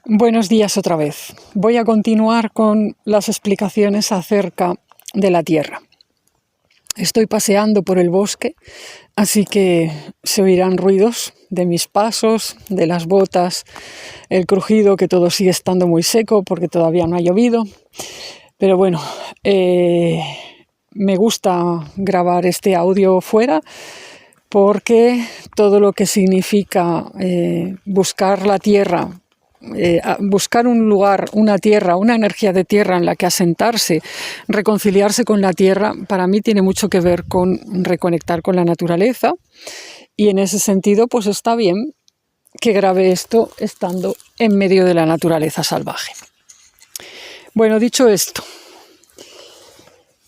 Buenos días otra vez. Voy a continuar con las explicaciones acerca de la Tierra. Estoy paseando por el bosque, así que se oirán ruidos de mis pasos, de las botas, el crujido, que todo sigue estando muy seco porque todavía no ha llovido. Pero bueno, me gusta grabar este audio fuera porque todo lo que significa buscar la Tierra, buscar un lugar, una tierra, una energía de tierra en la que asentarse, reconciliarse con la tierra, para mí tiene mucho que ver con reconectar con la naturaleza, y en ese sentido pues está bien que grabe esto estando en medio de la naturaleza salvaje. Bueno, dicho esto,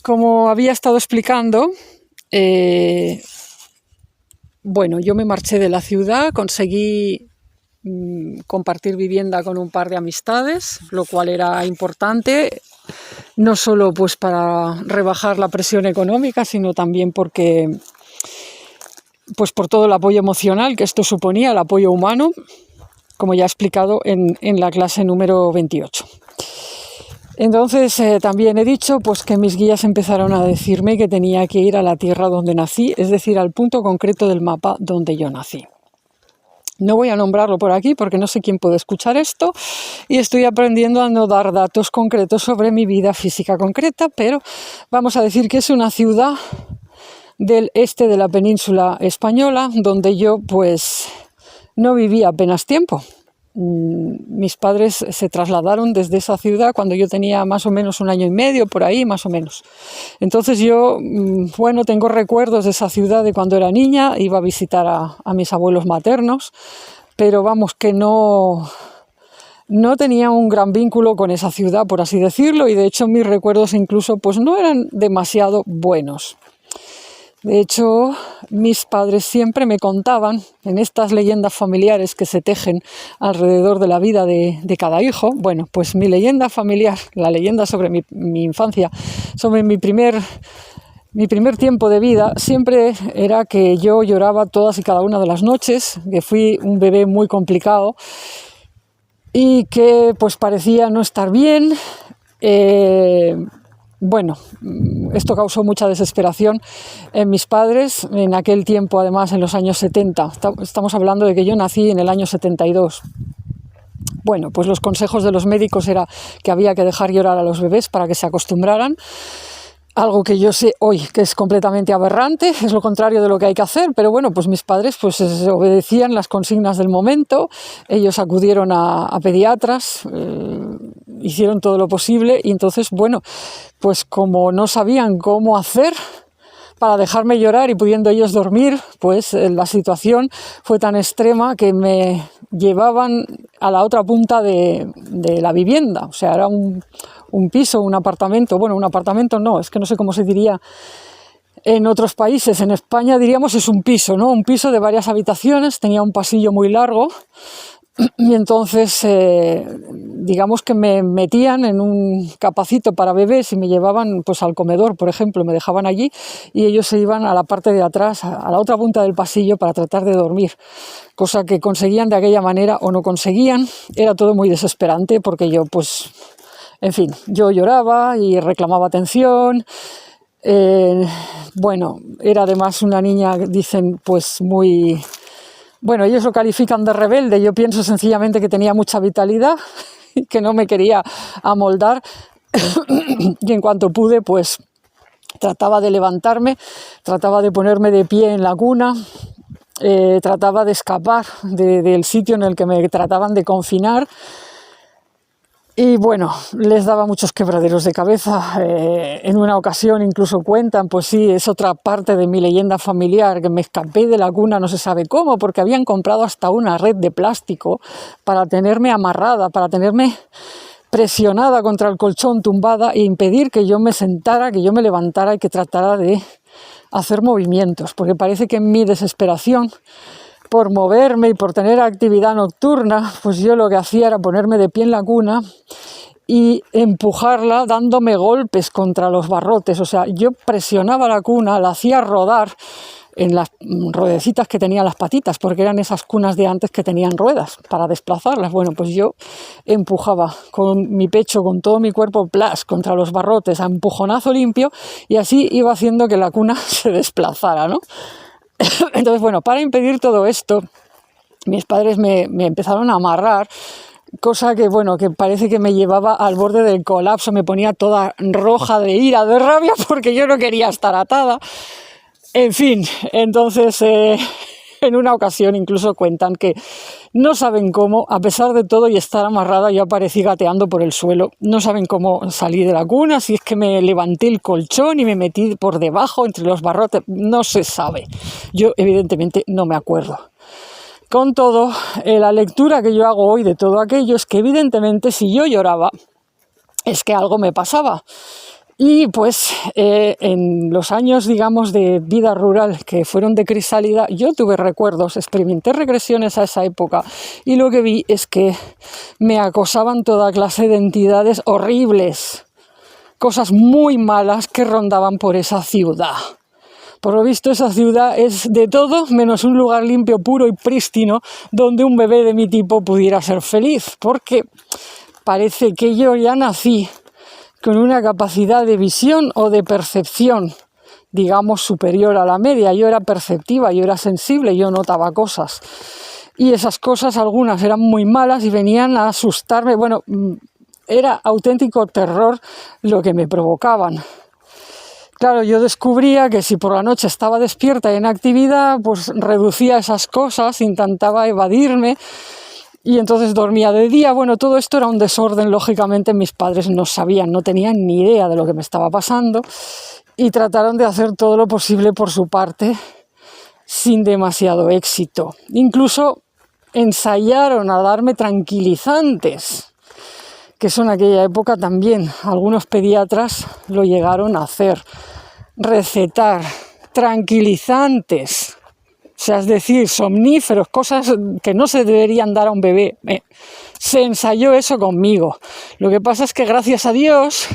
como había estado explicando, bueno, yo me marché de la ciudad, conseguí compartir vivienda con un par de amistades, lo cual era importante, no solo pues para rebajar la presión económica, sino también porque pues por todo el apoyo emocional que esto suponía, el apoyo humano, como ya he explicado en la clase número 28. Entonces también he dicho pues que mis guías empezaron a decirme que tenía que ir a la tierra donde nací, es decir, al punto concreto del mapa donde yo nací. No voy a nombrarlo por aquí porque no sé quién puede escuchar esto y estoy aprendiendo a no dar datos concretos sobre mi vida física concreta, pero vamos a decir que es una ciudad del este de la península española donde yo pues no viví apenas tiempo. Mis padres se trasladaron desde esa ciudad cuando yo tenía más o menos 1 año y medio, por ahí más o menos. Entonces yo, bueno, tengo recuerdos de esa ciudad de cuando era niña, iba a visitar a mis abuelos maternos, pero vamos, que no tenía un gran vínculo con esa ciudad, por así decirlo, y de hecho mis recuerdos incluso pues no eran demasiado buenos. De hecho, mis padres siempre me contaban, en estas leyendas familiares que se tejen alrededor de la vida de cada hijo, bueno, pues mi leyenda familiar, la leyenda sobre mi infancia, sobre mi primer tiempo de vida, siempre era que yo lloraba todas y cada una de las noches, que fui un bebé muy complicado y que pues parecía no estar bien. Bueno, esto causó mucha desesperación en mis padres. En aquel tiempo, además, en los años 70, estamos hablando de que yo nací en el año 72. Bueno, pues los consejos de los médicos era que había que dejar llorar a los bebés para que se acostumbraran. Algo que yo sé hoy que es completamente aberrante, es lo contrario de lo que hay que hacer, pero bueno, pues mis padres pues obedecían las consignas del momento, ellos acudieron a pediatras, hicieron todo lo posible y entonces, bueno, pues como no sabían cómo hacer para dejarme llorar y pudiendo ellos dormir, pues la situación fue tan extrema que me llevaban a la otra punta de la vivienda, o sea, era un piso, un apartamento, bueno, un apartamento no, es que no sé cómo se diría en otros países. En España diríamos es un piso, ¿no? Un piso de varias habitaciones, tenía un pasillo muy largo y entonces digamos que me metían en un capacito para bebés y me llevaban pues al comedor, por ejemplo, me dejaban allí y ellos se iban a la parte de atrás, a la otra punta del pasillo para tratar de dormir, cosa que conseguían de aquella manera o no conseguían. Era todo muy desesperante porque yo pues... En fin, yo lloraba y reclamaba atención. Bueno, era además una niña, dicen, pues muy... Bueno, ellos lo califican de rebelde. Yo pienso sencillamente que tenía mucha vitalidad y que no me quería amoldar. Y en cuanto pude, pues trataba de levantarme, trataba de ponerme de pie en la cuna, trataba de escapar del sitio en el que me trataban de confinar. Y bueno, les daba muchos quebraderos de cabeza. En una ocasión incluso cuentan, pues sí, es otra parte de mi leyenda familiar, que me escapé de la cuna no se sabe cómo, porque habían comprado hasta una red de plástico para tenerme amarrada, para tenerme presionada contra el colchón, tumbada, e impedir que yo me sentara, que yo me levantara y que tratara de hacer movimientos, porque parece que en mi desesperación por moverme y por tener actividad nocturna, pues yo lo que hacía era ponerme de pie en la cuna y empujarla dándome golpes contra los barrotes. O sea, yo presionaba la cuna, la hacía rodar en las ruedecitas que tenían las patitas, porque eran esas cunas de antes que tenían ruedas para desplazarlas. Bueno, pues yo empujaba con mi pecho, con todo mi cuerpo, plas, contra los barrotes, a empujonazo limpio, y así iba haciendo que la cuna se desplazara, ¿no? Entonces, bueno, para impedir todo esto, mis padres me empezaron a amarrar, cosa que, bueno, que parece que me llevaba al borde del colapso, me ponía toda roja de ira, de rabia, porque yo no quería estar atada. En fin, entonces en una ocasión incluso cuentan que no saben cómo, a pesar de todo y estar amarrada, yo aparecí gateando por el suelo. No saben cómo salí de la cuna, si es que me levanté el colchón y me metí por debajo entre los barrotes, no se sabe. Yo evidentemente no me acuerdo. Con todo, la lectura que yo hago hoy de todo aquello es que evidentemente si yo lloraba es que algo me pasaba. Y pues en los años, digamos, de vida rural que fueron de crisálida, yo tuve recuerdos, experimenté regresiones a esa época y lo que vi es que me acosaban toda clase de entidades horribles, cosas muy malas que rondaban por esa ciudad. Por lo visto, esa ciudad es de todo menos un lugar limpio, puro y prístino donde un bebé de mi tipo pudiera ser feliz, porque parece que yo ya nací con una capacidad de visión o de percepción, digamos, superior a la media. Yo era perceptiva, yo era sensible, yo notaba cosas. Y esas cosas, algunas eran muy malas y venían a asustarme. Bueno, era auténtico terror lo que me provocaban. Claro, yo descubría que si por la noche estaba despierta y en actividad, pues reducía esas cosas, intentaba evadirme, y entonces dormía de día. Bueno, todo esto era un desorden, lógicamente mis padres no sabían, no tenían ni idea de lo que me estaba pasando y trataron de hacer todo lo posible por su parte sin demasiado éxito. Incluso ensayaron a darme tranquilizantes, que eso en aquella época también algunos pediatras lo llegaron a hacer, recetar tranquilizantes. O sea, es decir, somníferos, cosas que no se deberían dar a un bebé. Se ensayó eso conmigo. Lo que pasa es que, gracias a Dios,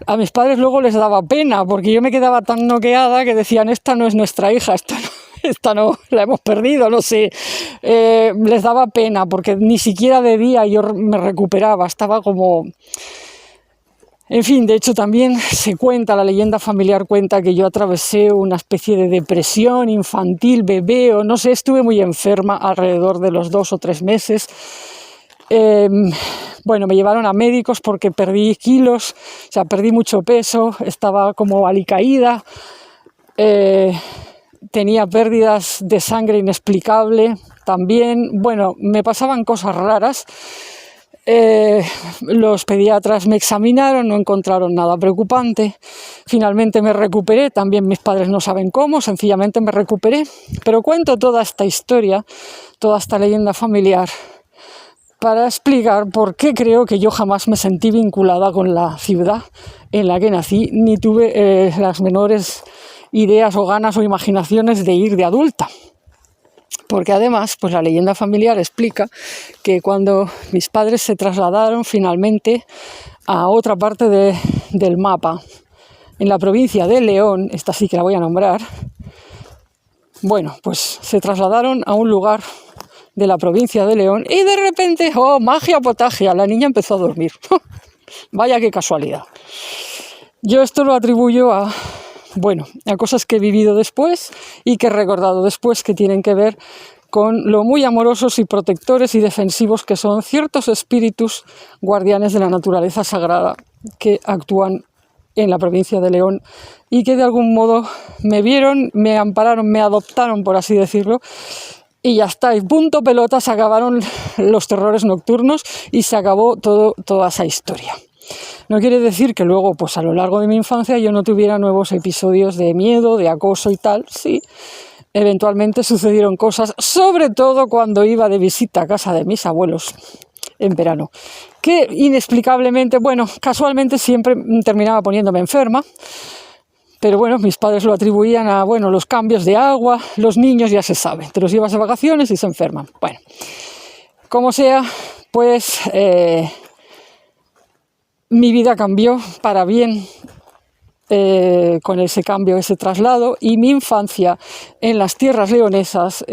a mis padres luego les daba pena, porque yo me quedaba tan noqueada que decían, esta no es nuestra hija, esta no, la hemos perdido, no sé. Les daba pena, porque ni siquiera de día yo me recuperaba, estaba como... En fin, de hecho también se cuenta, la leyenda familiar cuenta que yo atravesé una especie de depresión infantil, bebé, o no sé, estuve muy enferma alrededor de los 2 o 3 meses. Bueno, me llevaron a médicos porque perdí kilos, o sea, perdí mucho peso, estaba como alicaída, tenía pérdidas de sangre inexplicable también. Bueno, me pasaban cosas raras. Los pediatras me examinaron, no encontraron nada preocupante. Finalmente me recuperé, también mis padres no saben cómo, sencillamente me recuperé. Pero cuento toda esta historia, toda esta leyenda familiar, para explicar por qué creo que yo jamás me sentí vinculada con la ciudad en la que nací, ni tuve las menores ideas o ganas o imaginaciones de ir de adulta. Porque además, pues la leyenda familiar explica que cuando mis padres se trasladaron finalmente a otra parte del mapa, en la provincia de León, esta sí que la voy a nombrar, bueno, pues se trasladaron a un lugar de la provincia de León y de repente, ¡oh, magia potagia!, la niña empezó a dormir. Vaya qué casualidad. Yo esto lo atribuyo a cosas que he vivido después y que he recordado después, que tienen que ver con lo muy amorosos y protectores y defensivos que son ciertos espíritus guardianes de la naturaleza sagrada que actúan en la provincia de León y que de algún modo me vieron, me ampararon, me adoptaron, por así decirlo, y ya está, y punto pelota, se acabaron los terrores nocturnos y se acabó toda esa historia. No quiere decir que luego, pues a lo largo de mi infancia, yo no tuviera nuevos episodios de miedo, de acoso y tal. Sí, eventualmente sucedieron cosas, sobre todo cuando iba de visita a casa de mis abuelos en verano, que inexplicablemente, casualmente siempre terminaba poniéndome enferma. Pero bueno, mis padres lo atribuían a, los cambios de agua, los niños ya se sabe, te los llevas de vacaciones y se enferman. Bueno, como sea, pues... mi vida cambió para bien con ese cambio, ese traslado, y mi infancia en las tierras leonesas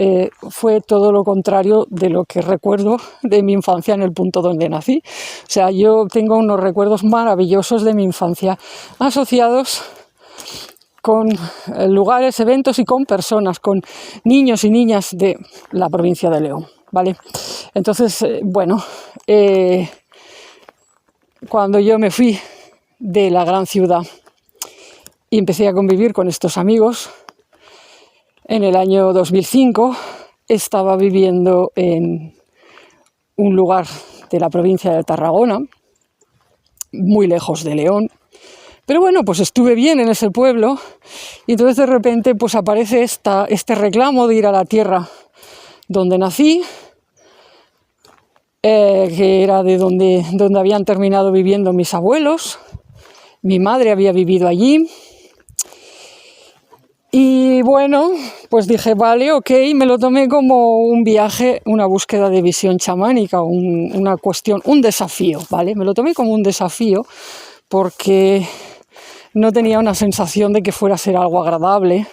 fue todo lo contrario de lo que recuerdo de mi infancia en el punto donde nací. O sea, yo tengo unos recuerdos maravillosos de mi infancia asociados con lugares, eventos y con personas, con niños y niñas de la provincia de León, ¿vale? Entonces, cuando yo me fui de la gran ciudad y empecé a convivir con estos amigos, en el año 2005 estaba viviendo en un lugar de la provincia de Tarragona, muy lejos de León. Pero bueno, pues estuve bien en ese pueblo y entonces de repente pues aparece este reclamo de ir a la tierra donde nací, que era de donde habían terminado viviendo mis abuelos. Mi madre había vivido allí. Y bueno, pues dije, vale, ok, me lo tomé como un viaje, una búsqueda de visión chamánica, una cuestión, un desafío, ¿vale? Me lo tomé como un desafío porque no tenía una sensación de que fuera a ser algo agradable.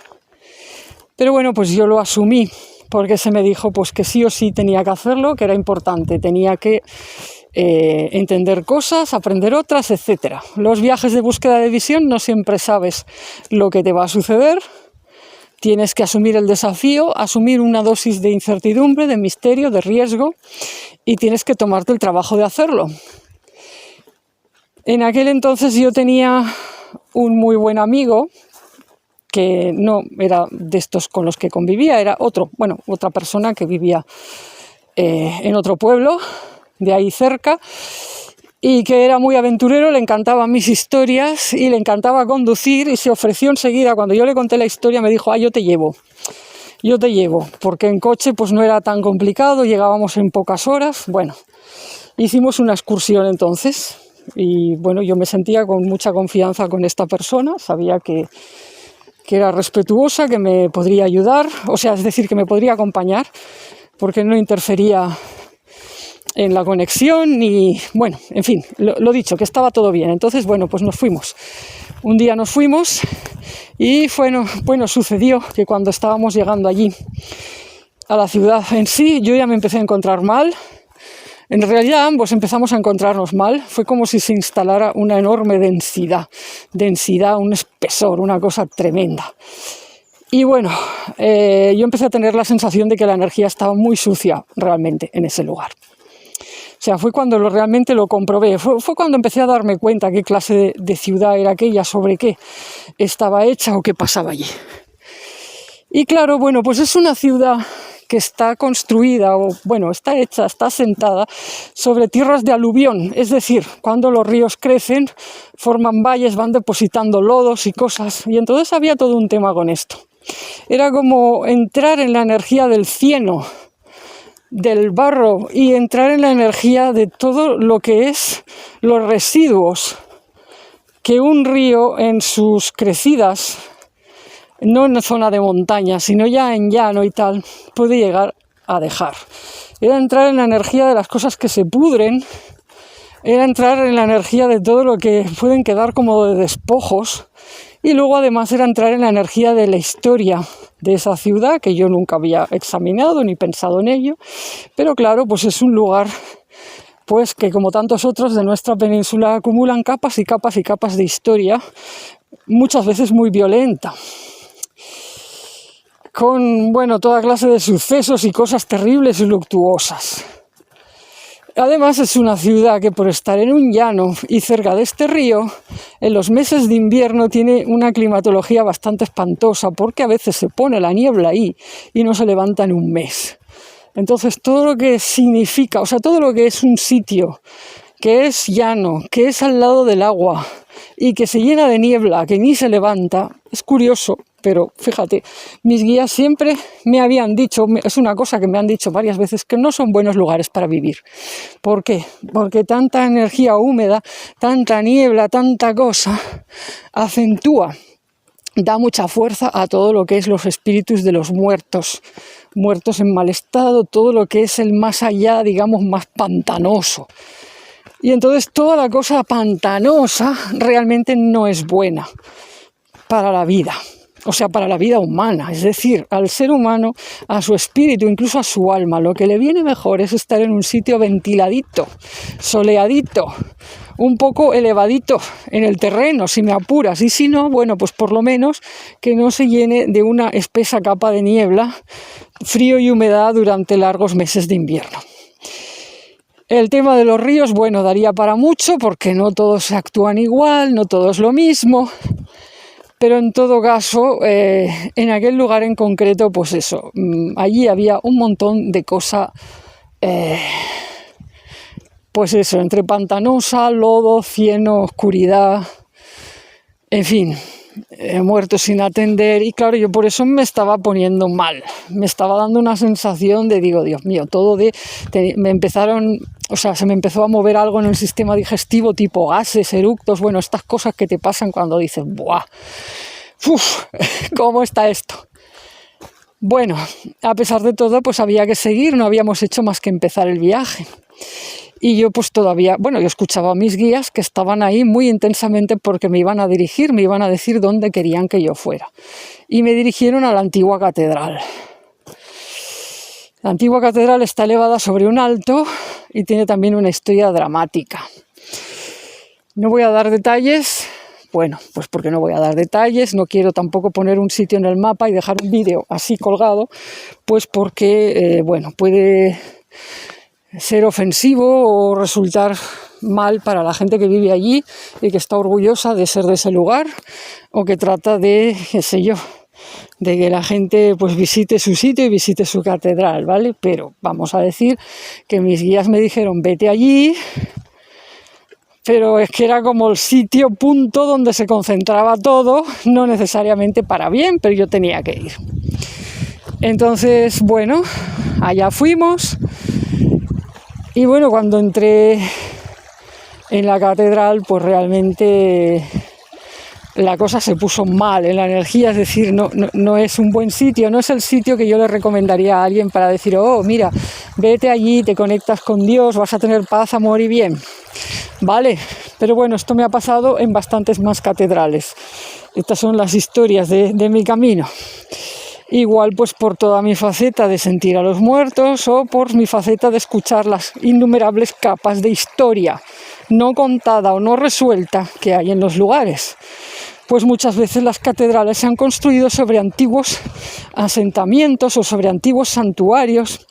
Pero bueno, pues yo lo asumí porque se me dijo pues que sí o sí tenía que hacerlo, que era importante, tenía que entender cosas, aprender otras, etc. Los viajes de búsqueda de visión no siempre sabes lo que te va a suceder. Tienes que asumir el desafío, asumir una dosis de incertidumbre, de misterio, de riesgo, y tienes que tomarte el trabajo de hacerlo. En aquel entonces yo tenía un muy buen amigo, que no era de estos con los que convivía, era otra persona que vivía en otro pueblo, de ahí cerca, y que era muy aventurero, le encantaban mis historias y le encantaba conducir, y se ofreció enseguida. Cuando yo le conté la historia me dijo, yo te llevo, porque en coche pues no era tan complicado, llegábamos en pocas horas. Bueno, hicimos una excursión entonces, y bueno, yo me sentía con mucha confianza con esta persona, sabía que era respetuosa, que me podría ayudar, es decir, que me podría acompañar, porque no interfería en la conexión, ni, bueno, en fin, lo dicho, que estaba todo bien. Entonces, bueno, pues nos fuimos. Un día nos fuimos y sucedió que cuando estábamos llegando allí a la ciudad en sí, yo ya me empecé a encontrar mal. En realidad ambos empezamos a encontrarnos mal. Fue como si se instalara una enorme densidad, un espesor, una cosa tremenda. Y bueno, yo empecé a tener la sensación de que la energía estaba muy sucia realmente en ese lugar. O sea, fue cuando realmente lo comprobé, fue cuando empecé a darme cuenta qué clase de ciudad era aquella, sobre qué estaba hecha o qué pasaba allí. Y claro, bueno, pues es una ciudad que está construida, está hecha, está asentada sobre tierras de aluvión, es decir, cuando los ríos crecen, forman valles, van depositando lodos y cosas, y entonces había todo un tema con esto. Era como entrar en la energía del cieno, del barro, y entrar en la energía de todo lo que es los residuos que un río en sus crecidas, no en zona de montaña, sino ya en llano y tal, puede llegar a dejar. Era entrar en la energía de las cosas que se pudren, era entrar en la energía de todo lo que pueden quedar como de despojos, y luego además era entrar en la energía de la historia de esa ciudad, que yo nunca había examinado ni pensado en ello, pero claro, pues es un lugar pues que, como tantos otros de nuestra península, acumulan capas y capas y capas de historia, muchas veces muy violenta, con toda clase de sucesos y cosas terribles y luctuosas. Además es una ciudad que, por estar en un llano y cerca de este río, en los meses de invierno tiene una climatología bastante espantosa, porque a veces se pone la niebla ahí y no se levanta en un mes. Entonces todo lo que significa, todo lo que es un sitio que es llano, que es al lado del agua y que se llena de niebla, que ni se levanta, es curioso. Pero fíjate, mis guías siempre me habían dicho, es una cosa que me han dicho varias veces, que no son buenos lugares para vivir. ¿Por qué? Porque tanta energía húmeda, tanta niebla, tanta cosa, acentúa, da mucha fuerza a todo lo que es los espíritus de los muertos en mal estado, todo lo que es el más allá, digamos, más pantanoso. Y entonces toda la cosa pantanosa realmente no es buena. para la vida. O sea, para la vida humana, es decir, al ser humano, a su espíritu, incluso a su alma, lo que le viene mejor es estar en un sitio ventiladito, soleadito, un poco elevadito en el terreno, si me apuras, y si no, bueno, pues por lo menos que no se llene de una espesa capa de niebla, frío y humedad durante largos meses de invierno. El tema de los ríos, bueno, daría para mucho, porque no todos actúan igual, no todo es lo mismo. Pero en todo caso, en aquel lugar en concreto, pues eso, allí había un montón de cosas, pues eso, entre pantanosa, lodo, cieno, oscuridad, en fin, muertos sin atender. Y claro, yo por eso me estaba poniendo mal, me estaba dando una sensación de, digo, Dios mío, se me empezó a mover algo en el sistema digestivo, tipo gases, eructos, bueno, estas cosas que te pasan cuando dices, ¡buah! ¡Uf! ¿Cómo está esto? Bueno, a pesar de todo, pues había que seguir, no habíamos hecho más que empezar el viaje. Y yo pues todavía, bueno, yo escuchaba a mis guías que estaban ahí muy intensamente porque me iban a dirigir, me iban a decir dónde querían que yo fuera. Y me dirigieron a la antigua catedral. La antigua catedral está elevada sobre un alto y tiene también una historia dramática. No voy a dar detalles, bueno, pues porque no voy a dar detalles, no quiero tampoco poner un sitio en el mapa y dejar un vídeo así colgado, pues porque, bueno, puede ser ofensivo o resultar mal para la gente que vive allí y que está orgullosa de ser de ese lugar o que trata de, qué sé yo, de que la gente pues visite su sitio y visite su catedral, ¿vale? Pero vamos a decir que mis guías me dijeron vete allí, pero es que era como el sitio punto donde se concentraba todo, no necesariamente para bien, pero yo tenía que ir. Entonces, bueno, allá fuimos. Y bueno, cuando entré en la catedral, pues realmente la cosa se puso mal en la energía, es decir, no es un buen sitio, no es el sitio que yo le recomendaría a alguien para decir, oh, mira, vete allí, te conectas con Dios, vas a tener paz, amor y bien. Vale, pero bueno, esto me ha pasado en bastantes más catedrales. Estas son las historias de mi camino. Igual pues por toda mi faceta de sentir a los muertos o por mi faceta de escuchar las innumerables capas de historia no contada o no resuelta que hay en los lugares. Pues muchas veces las catedrales se han construido sobre antiguos asentamientos o sobre antiguos santuarios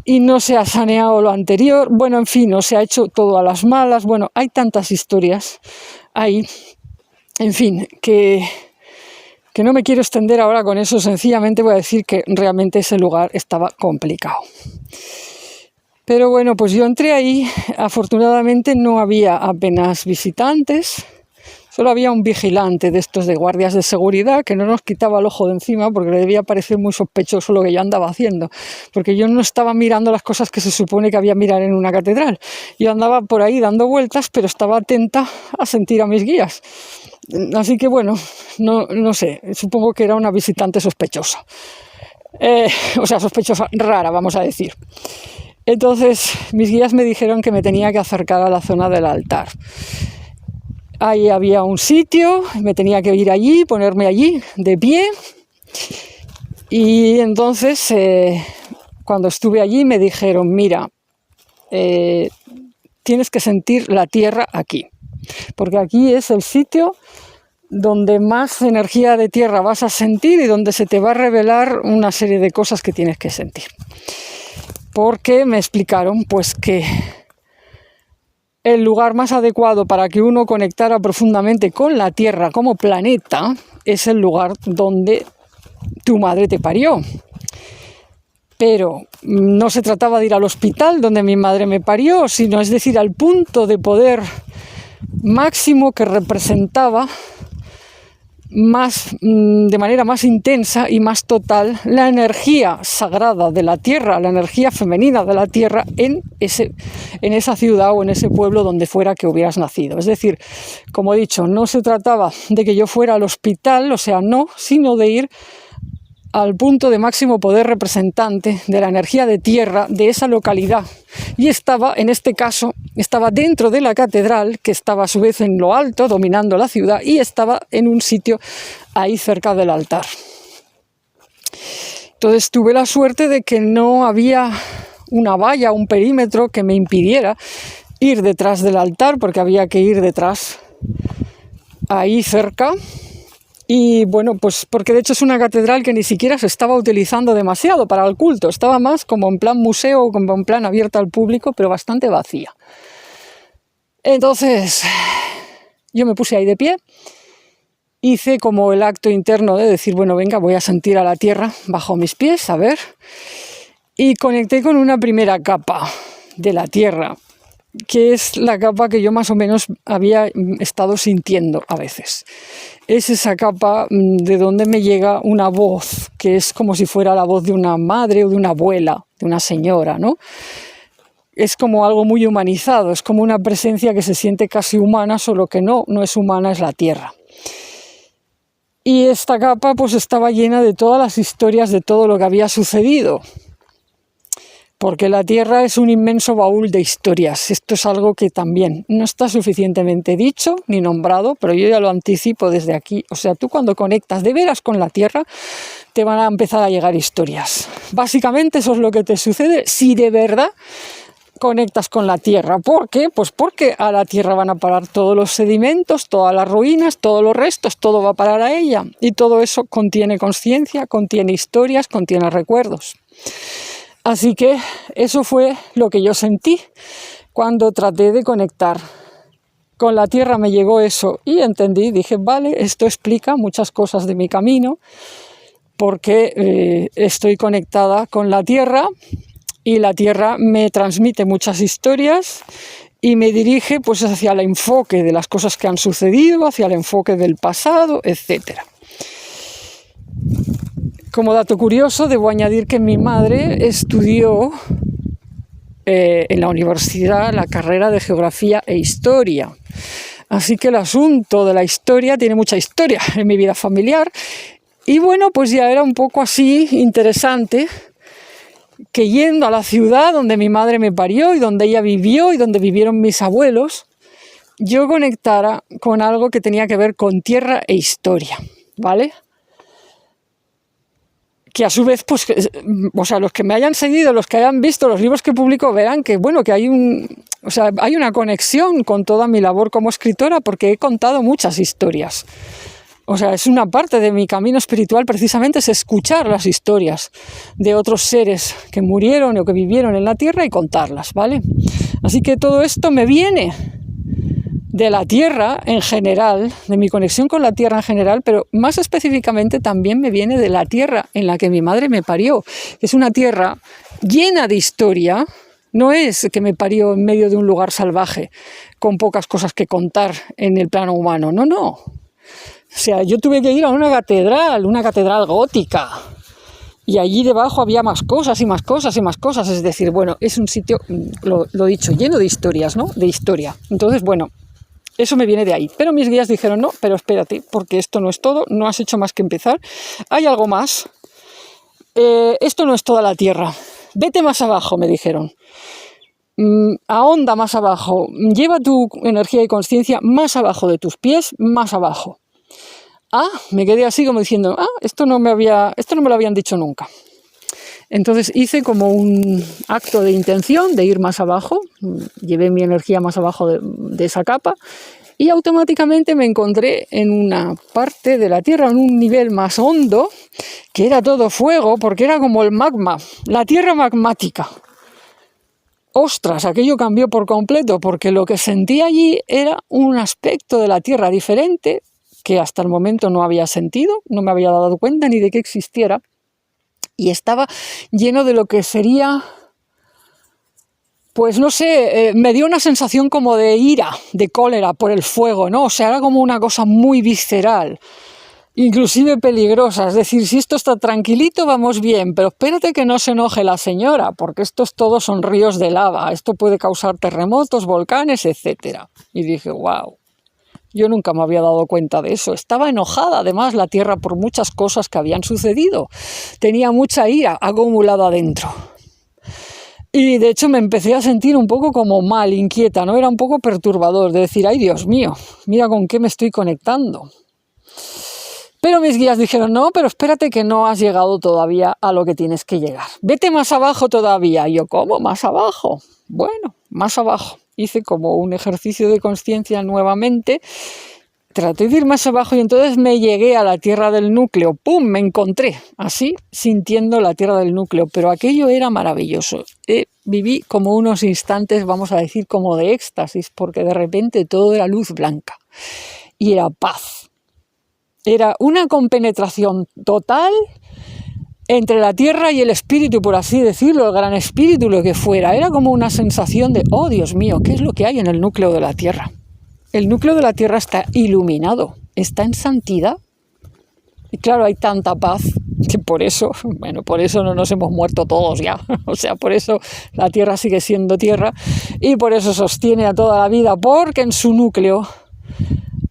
y no se ha saneado lo anterior. Bueno, en fin, no se ha hecho todo a las malas. Bueno, hay tantas historias ahí, en fin, que no me quiero extender ahora con eso, sencillamente voy a decir que realmente ese lugar estaba complicado. Pero bueno, pues yo entré ahí, afortunadamente no había apenas visitantes, solo había un vigilante de estos de guardias de seguridad que no nos quitaba el ojo de encima porque le debía parecer muy sospechoso lo que yo andaba haciendo, porque yo no estaba mirando las cosas que se supone que había que mirar en una catedral. Yo andaba por ahí dando vueltas, pero estaba atenta a sentir a mis guías. Así que bueno, no sé, supongo que era una visitante sospechosa. O sea, sospechosa, rara, vamos a decir. Entonces, mis guías me dijeron que me tenía que acercar a la zona del altar. Ahí había un sitio, me tenía que ir allí, ponerme allí, de pie. Y entonces, cuando estuve allí, me dijeron, mira, tienes que sentir la tierra aquí. Porque aquí es el sitio donde más energía de tierra vas a sentir y donde se te va a revelar una serie de cosas que tienes que sentir. Porque me explicaron pues que el lugar más adecuado para que uno conectara profundamente con la Tierra como planeta es el lugar donde tu madre te parió. Pero no se trataba de ir al hospital donde mi madre me parió, sino es decir, al punto de poder máximo que representaba de manera más intensa y más total la energía sagrada de la tierra, la energía femenina de la tierra en esa ciudad o en ese pueblo donde fuera que hubieras nacido. Es decir, como he dicho, no se trataba de que yo fuera al hospital, o sea, no, sino de ir al punto de máximo poder representante de la energía de tierra de esa localidad. Y estaba, en este caso, estaba dentro de la catedral, que estaba a su vez en lo alto, dominando la ciudad, y estaba en un sitio ahí cerca del altar. Entonces tuve la suerte de que no había una valla, un perímetro que me impidiera ir detrás del altar, porque había que ir detrás, ahí cerca. Y bueno, pues porque de hecho es una catedral que ni siquiera se estaba utilizando demasiado para el culto, estaba más como en plan museo, como en plan abierta al público, pero bastante vacía. Entonces, yo me puse ahí de pie, hice como el acto interno de decir, bueno, venga, voy a sentir a la tierra bajo mis pies, a ver, y conecté con una primera capa de la tierra, que es la capa que yo más o menos había estado sintiendo a veces. Es esa capa de donde me llega una voz, que es como si fuera la voz de una madre o de una abuela, de una señora, ¿no? Es como algo muy humanizado, es como una presencia que se siente casi humana, solo que no es humana, es la tierra. Y esta capa pues estaba llena de todas las historias de todo lo que había sucedido. Porque la tierra es un inmenso baúl de historias. Esto es algo que también no está suficientemente dicho ni nombrado, pero yo ya lo anticipo desde aquí. O sea, tú cuando conectas de veras con la tierra, te van a empezar a llegar historias. Básicamente eso es lo que te sucede si de verdad conectas con la tierra. ¿Por qué? Pues porque a la tierra van a parar todos los sedimentos, todas las ruinas, todos los restos, todo va a parar a ella. Y todo eso contiene conciencia, contiene historias, contiene recuerdos. Así que eso fue lo que yo sentí cuando traté de conectar con la tierra. Me llegó eso y entendí, dije, vale, esto explica muchas cosas de mi camino, porque estoy conectada con la tierra y la tierra me transmite muchas historias y me dirige pues hacia el enfoque de las cosas que han sucedido, hacia el enfoque del pasado, etcétera. Como dato curioso, debo añadir que mi madre estudió en la universidad la carrera de Geografía e Historia. Así que el asunto de la historia tiene mucha historia en mi vida familiar. Y bueno, pues ya era un poco así interesante que yendo a la ciudad donde mi madre me parió y donde ella vivió y donde vivieron mis abuelos, yo conectara con algo que tenía que ver con tierra e historia, ¿vale? Que a su vez, pues, o sea, los que me hayan seguido, los que hayan visto los libros que publico, verán que, bueno, que hay hay una conexión con toda mi labor como escritora, porque he contado muchas historias. O sea, es una parte de mi camino espiritual, precisamente, es escuchar las historias de otros seres que murieron o que vivieron en la tierra y contarlas, ¿vale? Así que todo esto me viene de la tierra en general, de mi conexión con la tierra en general, pero más específicamente también me viene de la tierra en la que mi madre me parió, que es una tierra llena de historia. No es que me parió en medio de un lugar salvaje con pocas cosas que contar en el plano humano, no. O sea, yo tuve que ir a una catedral gótica, y allí debajo había más cosas y más cosas y más cosas. Es decir, bueno, es un sitio, lo dicho, lleno de historias, ¿no? De historia. Entonces, bueno, eso me viene de ahí. Pero mis guías dijeron, no, pero espérate, porque esto no es todo, no has hecho más que empezar. Hay algo más. Esto no es toda la tierra. Vete más abajo, me dijeron. Ahonda más abajo. Lleva tu energía y conciencia más abajo de tus pies, más abajo. Me quedé así como diciendo, esto no me lo habían dicho nunca. Entonces hice como un acto de intención de ir más abajo, llevé mi energía más abajo de esa capa y automáticamente me encontré en una parte de la Tierra, en un nivel más hondo, que era todo fuego, porque era como el magma, la Tierra magmática. Ostras, aquello cambió por completo, porque lo que sentí allí era un aspecto de la Tierra diferente, que hasta el momento no había sentido, no me había dado cuenta ni de que existiera, y estaba lleno de lo que sería, pues no sé, me dio una sensación como de ira, de cólera por el fuego, ¿no? O sea, era como una cosa muy visceral, inclusive peligrosa. Es decir, si esto está tranquilito, vamos bien, pero espérate que no se enoje la señora, porque estos todos son ríos de lava, esto puede causar terremotos, volcanes, etc. Y dije, wow, Yo nunca me había dado cuenta de eso. Estaba enojada, además, la Tierra por muchas cosas que habían sucedido. Tenía mucha ira acumulada dentro. Y de hecho me empecé a sentir un poco como mal, inquieta, ¿no? Era un poco perturbador de decir, ay Dios mío, mira con qué me estoy conectando. Pero mis guías dijeron, no, pero espérate que no has llegado todavía a lo que tienes que llegar. Vete más abajo todavía. Y yo, ¿cómo? ¿Más abajo? Bueno, más abajo. Hice como un ejercicio de consciencia nuevamente. Traté de ir más abajo y entonces me llegué a la tierra del núcleo. ¡Pum! Me encontré así, sintiendo la tierra del núcleo. Pero aquello era maravilloso. Viví como unos instantes, vamos a decir, como de éxtasis, porque de repente todo era luz blanca. Y era paz. Era una compenetración total entre la tierra y el espíritu, por así decirlo, el gran espíritu, lo que fuera. Era como una sensación de, oh Dios mío, ¿qué es lo que hay en el núcleo de la tierra? El núcleo de la tierra está iluminado, está en santidad. Y claro, hay tanta paz que por eso no nos hemos muerto todos ya. O sea, por eso la tierra sigue siendo tierra y por eso sostiene a toda la vida, porque en su núcleo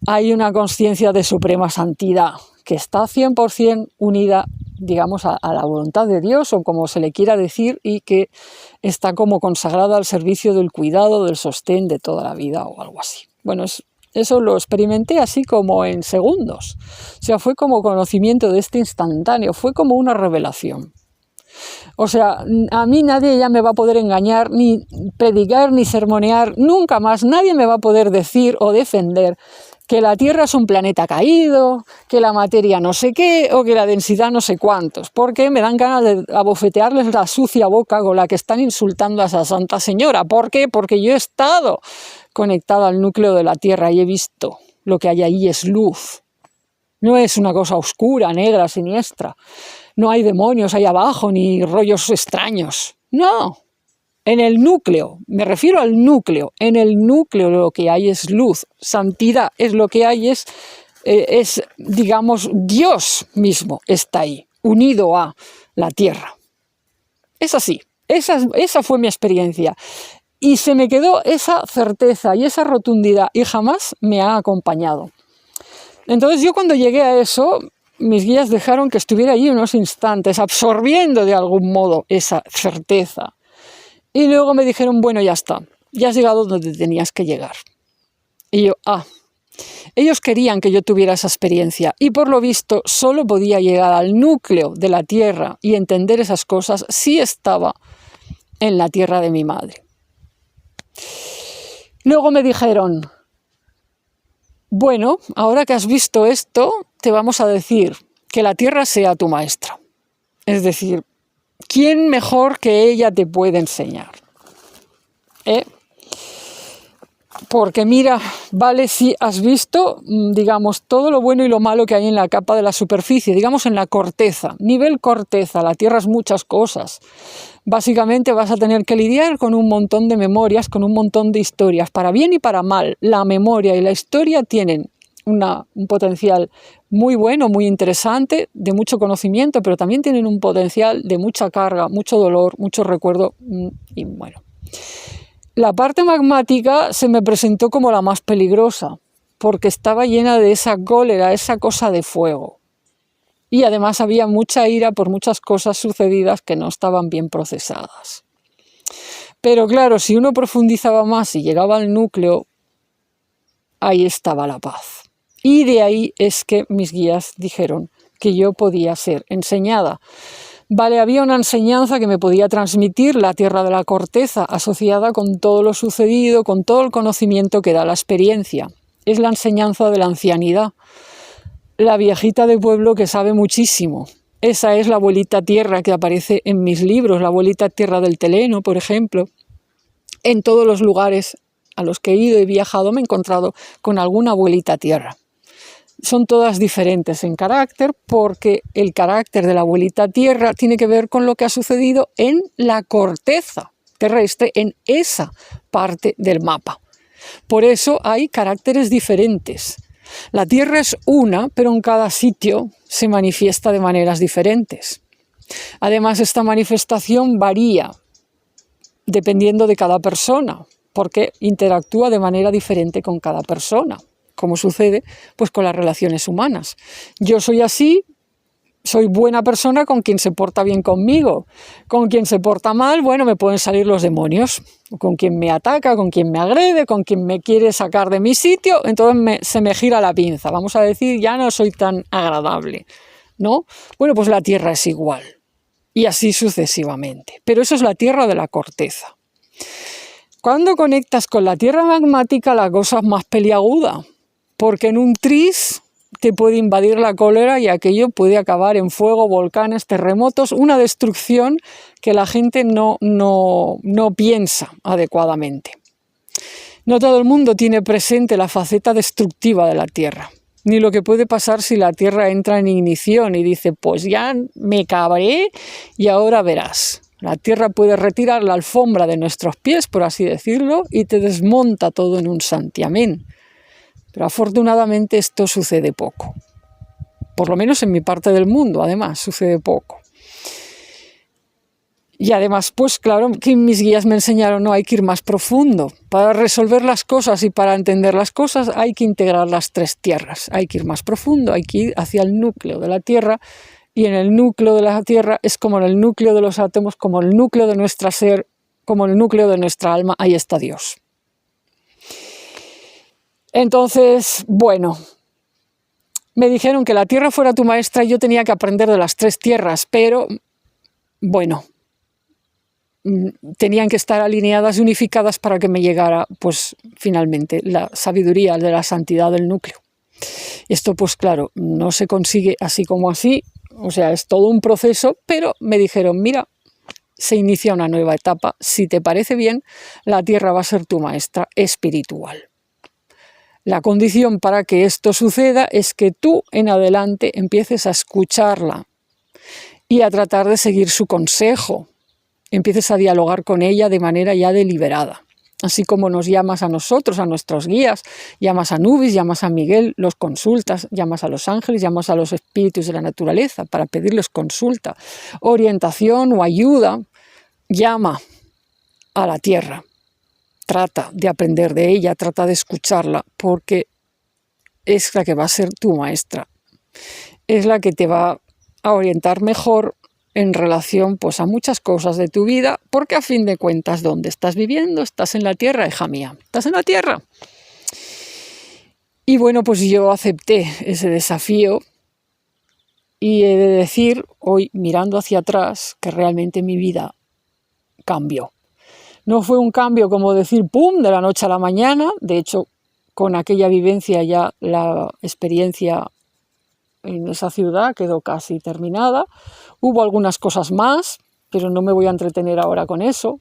hay una conciencia de suprema santidad que está 100% unida, digamos, a la voluntad de Dios, o como se le quiera decir, y que está como consagrada al servicio del cuidado, del sostén de toda la vida o algo así. Bueno, eso lo experimenté así como en segundos. O sea, fue como conocimiento de este instantáneo, fue como una revelación. O sea, a mí nadie ya me va a poder engañar, ni predicar, ni sermonear, nunca más. Nadie me va a poder decir o defender que la Tierra es un planeta caído, que la materia no sé qué, o que la densidad no sé cuántos, porque me dan ganas de abofetearles la sucia boca con la que están insultando a esa Santa Señora. ¿Por qué? Porque yo he estado conectada al núcleo de la Tierra y he visto lo que hay ahí es luz. No es una cosa oscura, negra, siniestra. No hay demonios ahí abajo, ni rollos extraños. No. En el núcleo, me refiero al núcleo, en el núcleo lo que hay es luz, santidad, es lo que hay es digamos, Dios mismo está ahí, unido a la tierra. Es así, esa fue mi experiencia. Y se me quedó esa certeza y esa rotundidad y jamás me ha acompañado. Entonces yo cuando llegué a eso, mis guías dejaron que estuviera allí unos instantes, absorbiendo de algún modo esa certeza. Y luego me dijeron, bueno, ya está, ya has llegado donde tenías que llegar. Y yo, ellos querían que yo tuviera esa experiencia y por lo visto solo podía llegar al núcleo de la tierra y entender esas cosas si estaba en la tierra de mi madre. Luego me dijeron, bueno, ahora que has visto esto, te vamos a decir que la tierra sea tu maestra. Es decir, ¿quién mejor que ella te puede enseñar? Porque mira, vale, si has visto, digamos, todo lo bueno y lo malo que hay en la capa de la superficie, digamos en la corteza, nivel corteza, la Tierra es muchas cosas. Básicamente vas a tener que lidiar con un montón de memorias, con un montón de historias, para bien y para mal. La memoria y la historia tienen un potencial muy bueno, muy interesante, de mucho conocimiento, pero también tienen un potencial de mucha carga, mucho dolor, mucho recuerdo y bueno. La parte magmática se me presentó como la más peligrosa, porque estaba llena de esa cólera, esa cosa de fuego. Y además había mucha ira por muchas cosas sucedidas que no estaban bien procesadas. Pero claro, si uno profundizaba más y llegaba al núcleo, ahí estaba la paz. Y de ahí es que mis guías dijeron que yo podía ser enseñada. Vale, había una enseñanza que me podía transmitir la tierra de la corteza, asociada con todo lo sucedido, con todo el conocimiento que da la experiencia. Es la enseñanza de la ancianidad. La viejita de pueblo que sabe muchísimo. Esa es la abuelita tierra que aparece en mis libros, la abuelita tierra del Teleno, por ejemplo. En todos los lugares a los que he ido y viajado me he encontrado con alguna abuelita tierra. Son todas diferentes en carácter porque el carácter de la abuelita tierra tiene que ver con lo que ha sucedido en la corteza terrestre, en esa parte del mapa. Por eso hay caracteres diferentes. La tierra es una, pero en cada sitio se manifiesta de maneras diferentes. Además, esta manifestación varía dependiendo de cada persona, porque interactúa de manera diferente con cada persona. como sucede pues con las relaciones humanas. Yo soy así, soy buena persona con quien se porta bien conmigo. Con quien se porta mal, bueno, me pueden salir los demonios. Con quien me ataca, con quien me agrede, con quien me quiere sacar de mi sitio, entonces se me gira la pinza. Vamos a decir, ya no soy tan agradable, ¿no? Bueno, pues la Tierra es igual. Y así sucesivamente. Pero eso es la Tierra de la corteza. Cuando conectas con la Tierra magmática, la cosa es más peliaguda. Porque en un tris te puede invadir la cólera y aquello puede acabar en fuego, volcanes, terremotos, una destrucción que la gente no piensa adecuadamente. No todo el mundo tiene presente la faceta destructiva de la Tierra, ni lo que puede pasar si la Tierra entra en ignición y dice, pues ya me cabré y ahora verás. La Tierra puede retirar la alfombra de nuestros pies, por así decirlo, y te desmonta todo en un santiamén. Pero afortunadamente esto sucede poco. Por lo menos en mi parte del mundo, además, sucede poco. Y además, pues claro, que mis guías me enseñaron, no, hay que ir más profundo. Para resolver las cosas y para entender las cosas hay que integrar las tres tierras. Hay que ir más profundo, hay que ir hacia el núcleo de la Tierra. Y en el núcleo de la Tierra es como en el núcleo de los átomos, como el núcleo de nuestra ser, como el núcleo de nuestra alma, ahí está Dios. Entonces, bueno, me dijeron que la Tierra fuera tu maestra y yo tenía que aprender de las tres tierras, pero, bueno, tenían que estar alineadas y unificadas para que me llegara, pues, finalmente, la sabiduría de la santidad del núcleo. Esto, pues claro, no se consigue así como así, o sea, es todo un proceso, pero me dijeron, mira, se inicia una nueva etapa, si te parece bien, la Tierra va a ser tu maestra espiritual. La condición para que esto suceda es que tú en adelante empieces a escucharla y a tratar de seguir su consejo. Empieces a dialogar con ella de manera ya deliberada. Así como nos llamas a nosotros, a nuestros guías, llamas a Nubis, llamas a Miguel, los consultas, llamas a los ángeles, llamas a los espíritus de la naturaleza para pedirles consulta, orientación o ayuda, llama a la Tierra. Trata de aprender de ella, trata de escucharla, porque es la que va a ser tu maestra. Es la que te va a orientar mejor en relación pues, a muchas cosas de tu vida, porque a fin de cuentas, ¿dónde estás viviendo? Estás en la Tierra, hija mía. Estás en la Tierra. Y bueno, pues yo acepté ese desafío y he de decir, hoy mirando hacia atrás, que realmente mi vida cambió. No fue un cambio como decir ¡pum!, de la noche a la mañana. De hecho, con aquella vivencia ya la experiencia en esa ciudad quedó casi terminada. Hubo algunas cosas más, pero no me voy a entretener ahora con eso.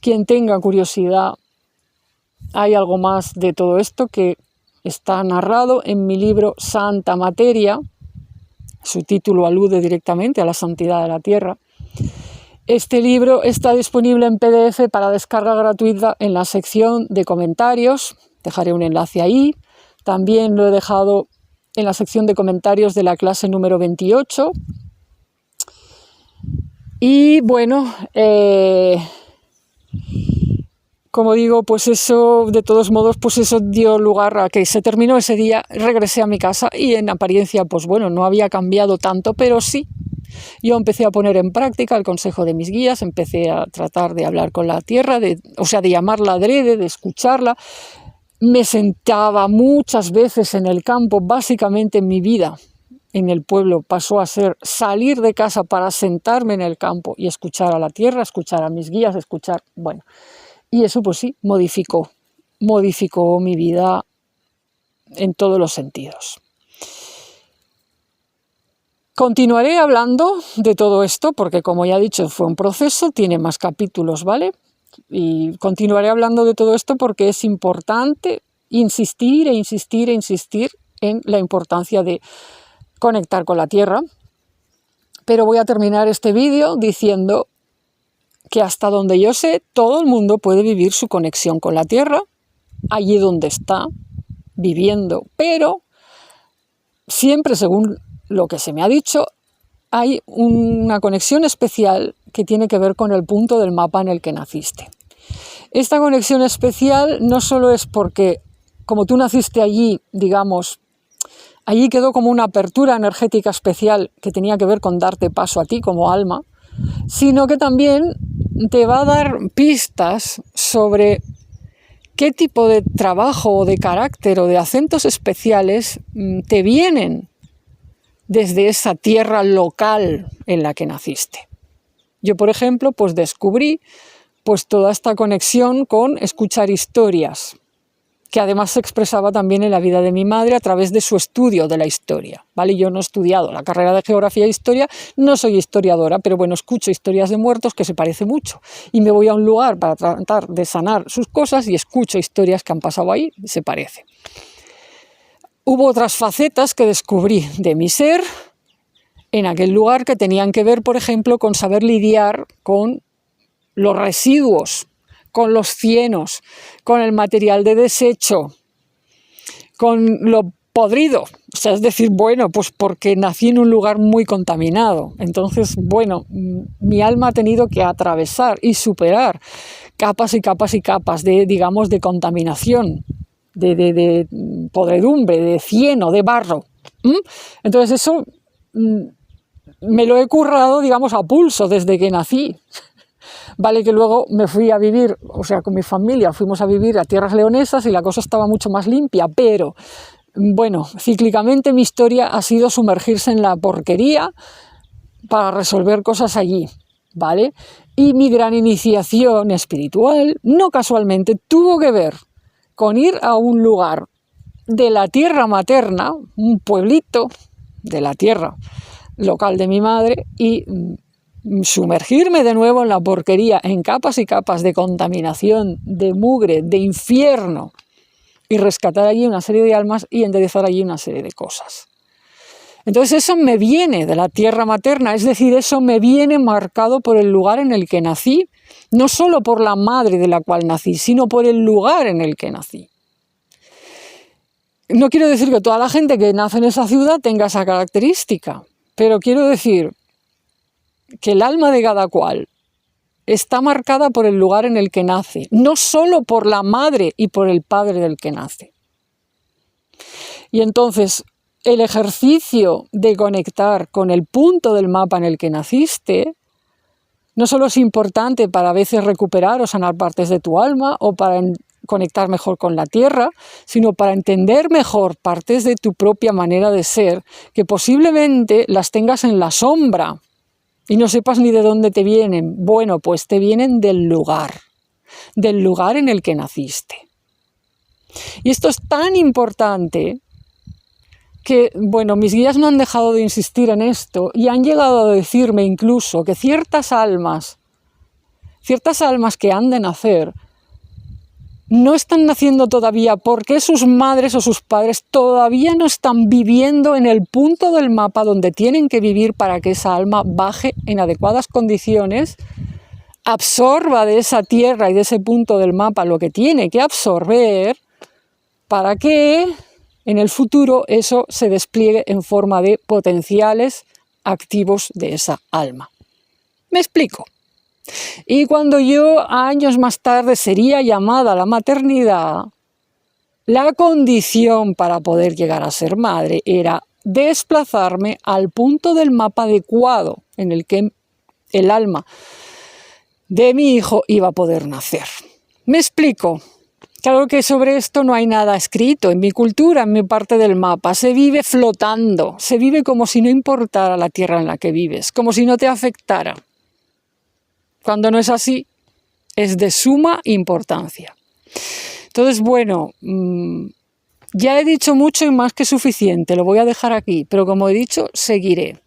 Quien tenga curiosidad, hay algo más de todo esto que está narrado en mi libro Santa Materia. Su título alude directamente a la santidad de la Tierra. Este libro está disponible en PDF para descarga gratuita en la sección de comentarios. Dejaré un enlace ahí. También lo he dejado en la sección de comentarios de la clase número 28. Y bueno, como digo, pues eso, de todos modos, pues eso dio lugar a que se terminó ese día, regresé a mi casa y en apariencia, pues bueno, no había cambiado tanto, pero sí. Yo empecé a poner en práctica el consejo de mis guías, empecé a tratar de hablar con la Tierra, de llamarla adrede, de escucharla. Me sentaba muchas veces en el campo, básicamente en mi vida en el pueblo pasó a ser salir de casa para sentarme en el campo y escuchar a la Tierra, escuchar a mis guías, bueno. Y eso pues sí, modificó mi vida en todos los sentidos. Continuaré hablando de todo esto porque, como ya he dicho, fue un proceso, tiene más capítulos, ¿vale? Y continuaré hablando de todo esto porque es importante insistir en la importancia de conectar con la Tierra. Pero voy a terminar este vídeo diciendo que hasta donde yo sé, todo el mundo puede vivir su conexión con la Tierra, allí donde está, viviendo, pero siempre según lo que se me ha dicho, hay una conexión especial que tiene que ver con el punto del mapa en el que naciste. Esta conexión especial no solo es porque como tú naciste allí, digamos, allí quedó como una apertura energética especial que tenía que ver con darte paso a ti como alma, sino que también te va a dar pistas sobre qué tipo de trabajo o de carácter o de acentos especiales te vienen desde esa tierra local en la que naciste. Yo, por ejemplo, pues descubrí pues toda esta conexión con escuchar historias, que además se expresaba también en la vida de mi madre a través de su estudio de la historia, ¿vale? Yo no he estudiado la carrera de Geografía e Historia, no soy historiadora, pero bueno, escucho historias de muertos que se parece mucho y me voy a un lugar para tratar de sanar sus cosas y escucho historias que han pasado ahí y se parece. Hubo otras facetas que descubrí de mi ser en aquel lugar que tenían que ver, por ejemplo, con saber lidiar con los residuos, con los cienos, con el material de desecho, con lo podrido. O sea, es decir, bueno, pues porque nací en un lugar muy contaminado. Entonces, bueno, mi alma ha tenido que atravesar y superar capas y capas y capas de, digamos, de contaminación, de podredumbre, de cieno, de barro. Entonces eso me lo he currado, digamos, a pulso desde que nací. Vale, que luego me fui a vivir, o sea, con mi familia fuimos a vivir a tierras leonesas y la cosa estaba mucho más limpia, pero bueno, cíclicamente mi historia ha sido sumergirse en la porquería para resolver cosas allí, ¿vale? Y mi gran iniciación espiritual, no casualmente, tuvo que ver con ir a un lugar de la tierra materna, un pueblito de la tierra local de mi madre, y sumergirme de nuevo en la porquería, en capas y capas de contaminación, de mugre, de infierno, y rescatar allí una serie de almas y enderezar allí una serie de cosas. Entonces eso me viene de la tierra materna, es decir, eso me viene marcado por el lugar en el que nací, no solo por la madre de la cual nací, sino por el lugar en el que nací. No quiero decir que toda la gente que nace en esa ciudad tenga esa característica, pero quiero decir que el alma de cada cual está marcada por el lugar en el que nace, no solo por la madre y por el padre del que nace. Y entonces, el ejercicio de conectar con el punto del mapa en el que naciste, no solo es importante para a veces recuperar o sanar partes de tu alma o para conectar mejor con la tierra, sino para entender mejor partes de tu propia manera de ser, que posiblemente las tengas en la sombra y no sepas ni de dónde te vienen. Bueno, pues te vienen del lugar en el que naciste. Y esto es tan importante que, bueno, mis guías no han dejado de insistir en esto y han llegado a decirme incluso que ciertas almas que han de nacer, no están naciendo todavía porque sus madres o sus padres todavía no están viviendo en el punto del mapa donde tienen que vivir para que esa alma baje en adecuadas condiciones, absorba de esa tierra y de ese punto del mapa lo que tiene que absorber para que en el futuro eso se despliegue en forma de potenciales activos de esa alma. ¿Me explico? Y cuando yo, años más tarde, sería llamada a la maternidad, la condición para poder llegar a ser madre era desplazarme al punto del mapa adecuado en el que el alma de mi hijo iba a poder nacer. ¿Me explico? Claro que sobre esto no hay nada escrito. En mi cultura, en mi parte del mapa, se vive flotando, se vive como si no importara la tierra en la que vives, como si no te afectara. Cuando no es así, es de suma importancia. Entonces, bueno, ya he dicho mucho y más que suficiente, lo voy a dejar aquí, pero como he dicho, seguiré.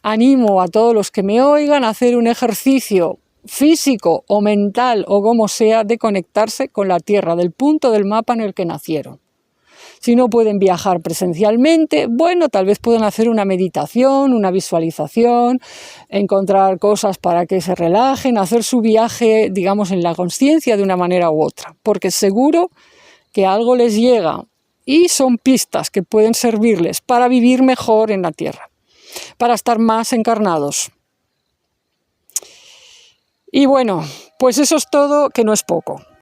Animo a todos los que me oigan a hacer un ejercicio físico o mental o como sea de conectarse con la tierra, del punto del mapa en el que nacieron. Si no pueden viajar presencialmente, bueno, tal vez pueden hacer una meditación, una visualización, encontrar cosas para que se relajen, hacer su viaje, digamos, en la consciencia de una manera u otra, porque seguro que algo les llega y son pistas que pueden servirles para vivir mejor en la tierra, para estar más encarnados. Y bueno, pues eso es todo, que no es poco.